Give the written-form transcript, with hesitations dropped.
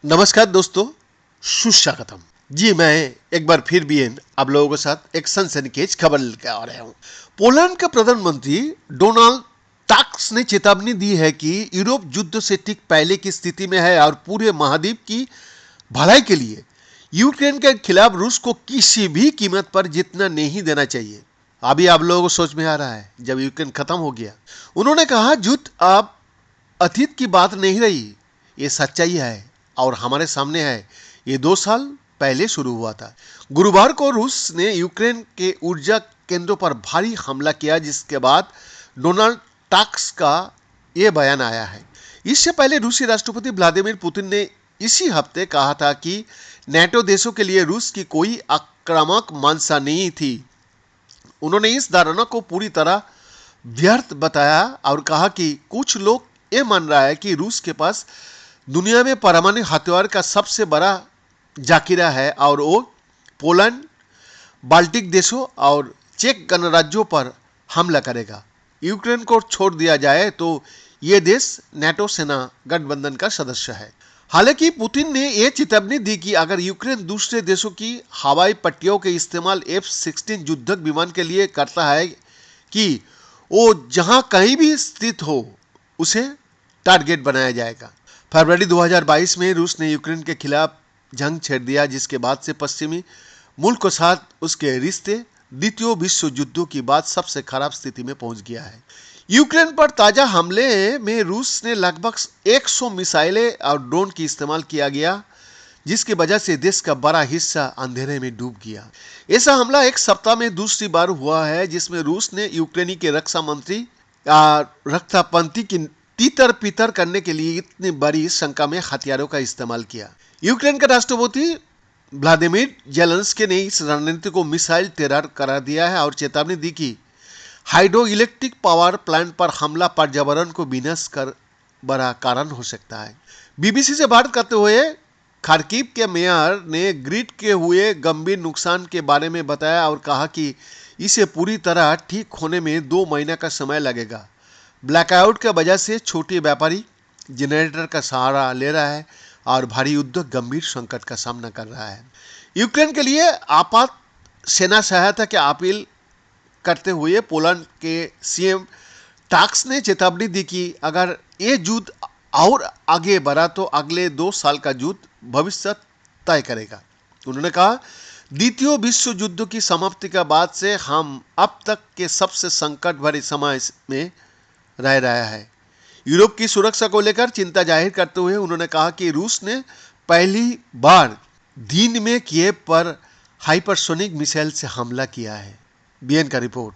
नमस्कार दोस्तों, सुस्वागतम। जी मैं एक बार फिर बीएन आप लोगों के साथ एक सनसनीखेज खबर लेकर आ रहा हूँ। पोलैंड के प्रधानमंत्री डोनाल्ड टस्क ने चेतावनी दी है कि यूरोप युद्ध से ठीक पहले की स्थिति में है और पूरे महाद्वीप की भलाई के लिए यूक्रेन के खिलाफ रूस को किसी भी कीमत पर जीतना नहीं देना चाहिए। अभी आप लोगों को सोच में आ रहा है जब यूक्रेन खत्म हो गया। उन्होंने कहा युद्ध अब अतीत की बात नहीं रही, ये सच्चाई है और हमारे सामने है। ये 2 साल पहले शुरू हुआ था। गुरुवार को रूस ने यूक्रेन के ऊर्जा केंद्रों पर भारी हमला किया, जिसके बाद डोनाल्ड टस्क का ये बयान आया है। इससे पहले रूसी राष्ट्रपति व्लादिमीर पुतिन ने इसी हफ्ते कहा था कि नाटो देशों के लिए रूस की कोई आक्रामक मंशा नहीं थी। उन्होंने इस धारणा को पूरी तरह व्यर्थ बताया और कहा कि कुछ लोग ये मान रहा है कि रूस के पास दुनिया में परमाणु हथियार का सबसे बड़ा जाकिरा है और वो पोलैंड, बाल्टिक देशों और चेक गणराज्यों पर हमला करेगा। यूक्रेन को छोड़ दिया जाए तो ये देश नाटो सेना गठबंधन का सदस्य है। हालांकि पुतिन ने यह चेतावनी दी कि अगर यूक्रेन दूसरे देशों की हवाई पट्टियों के इस्तेमाल F-16 युद्धक विमान के लिए करता है कि वो जहां कहीं भी स्थित हो उसे टारगेट बनाया जाएगा। फरवरी 2022 में रूस ने यूक्रेन के खिलाफ जंग छेड़ दिया, जिसके बाद से पश्चिमी मुल्क के साथ उसके रिश्ते द्वितीय विश्व युद्ध की बाद सबसे खराब स्थिति में पहुंच गया है। यूक्रेन पर ताजा हमले में रूस ने लगभग 100 मिसाइलें और ड्रोन की इस्तेमाल किया गया, जिसकी वजह से देश का बड़ा हिस्सा अंधेरे में डूब गया। ऐसा हमला एक सप्ताह में दूसरी बार हुआ है जिसमें रूस ने यूक्रेनी के रक्षा मंत्री रक्षापंथी की तीतर पीतर करने के लिए इतनी बड़ी संख्या में हथियारों का इस्तेमाल किया। यूक्रेन के राष्ट्रपति व्लादिमीर जेलेंस्की ने इस रणनीति को मिसाइल टेरर करार दिया है और चेतावनी दी कि हाइड्रो इलेक्ट्रिक पावर प्लांट पर हमला पर्यावरण को विनाश कर बड़ा कारण हो सकता है। बीबीसी से बात करते हुए खार्किव के मेयर ने ग्रिड के हुए गंभीर नुकसान के बारे में बताया और कहा कि इसे पूरी तरह ठीक होने में 2 महीने का समय लगेगा। ब्लैकआउट की वजह से छोटे व्यापारी जनरेटर का सहारा ले रहा है और भारी उद्योग गंभीर संकट का सामना कर रहा है। यूक्रेन के लिए आपात सेना सहायता की अपील करते हुए पोलैंड के सीएम टस्क ने चेतावनी दी कि अगर ये युद्ध और आगे बढ़ा तो अगले 2 साल का युद्ध भविष्य तय करेगा। उन्होंने कहा, द्वितीय विश्व युद्ध की समाप्ति के बाद से हम अब तक के सबसे संकट भरे समय में रह रहा है। यूरोप की सुरक्षा को लेकर चिंता जाहिर करते हुए उन्होंने कहा कि रूस ने पहली बार दिन में कीव पर हाइपरसोनिक मिसाइल से हमला किया है। बीएन का रिपोर्ट।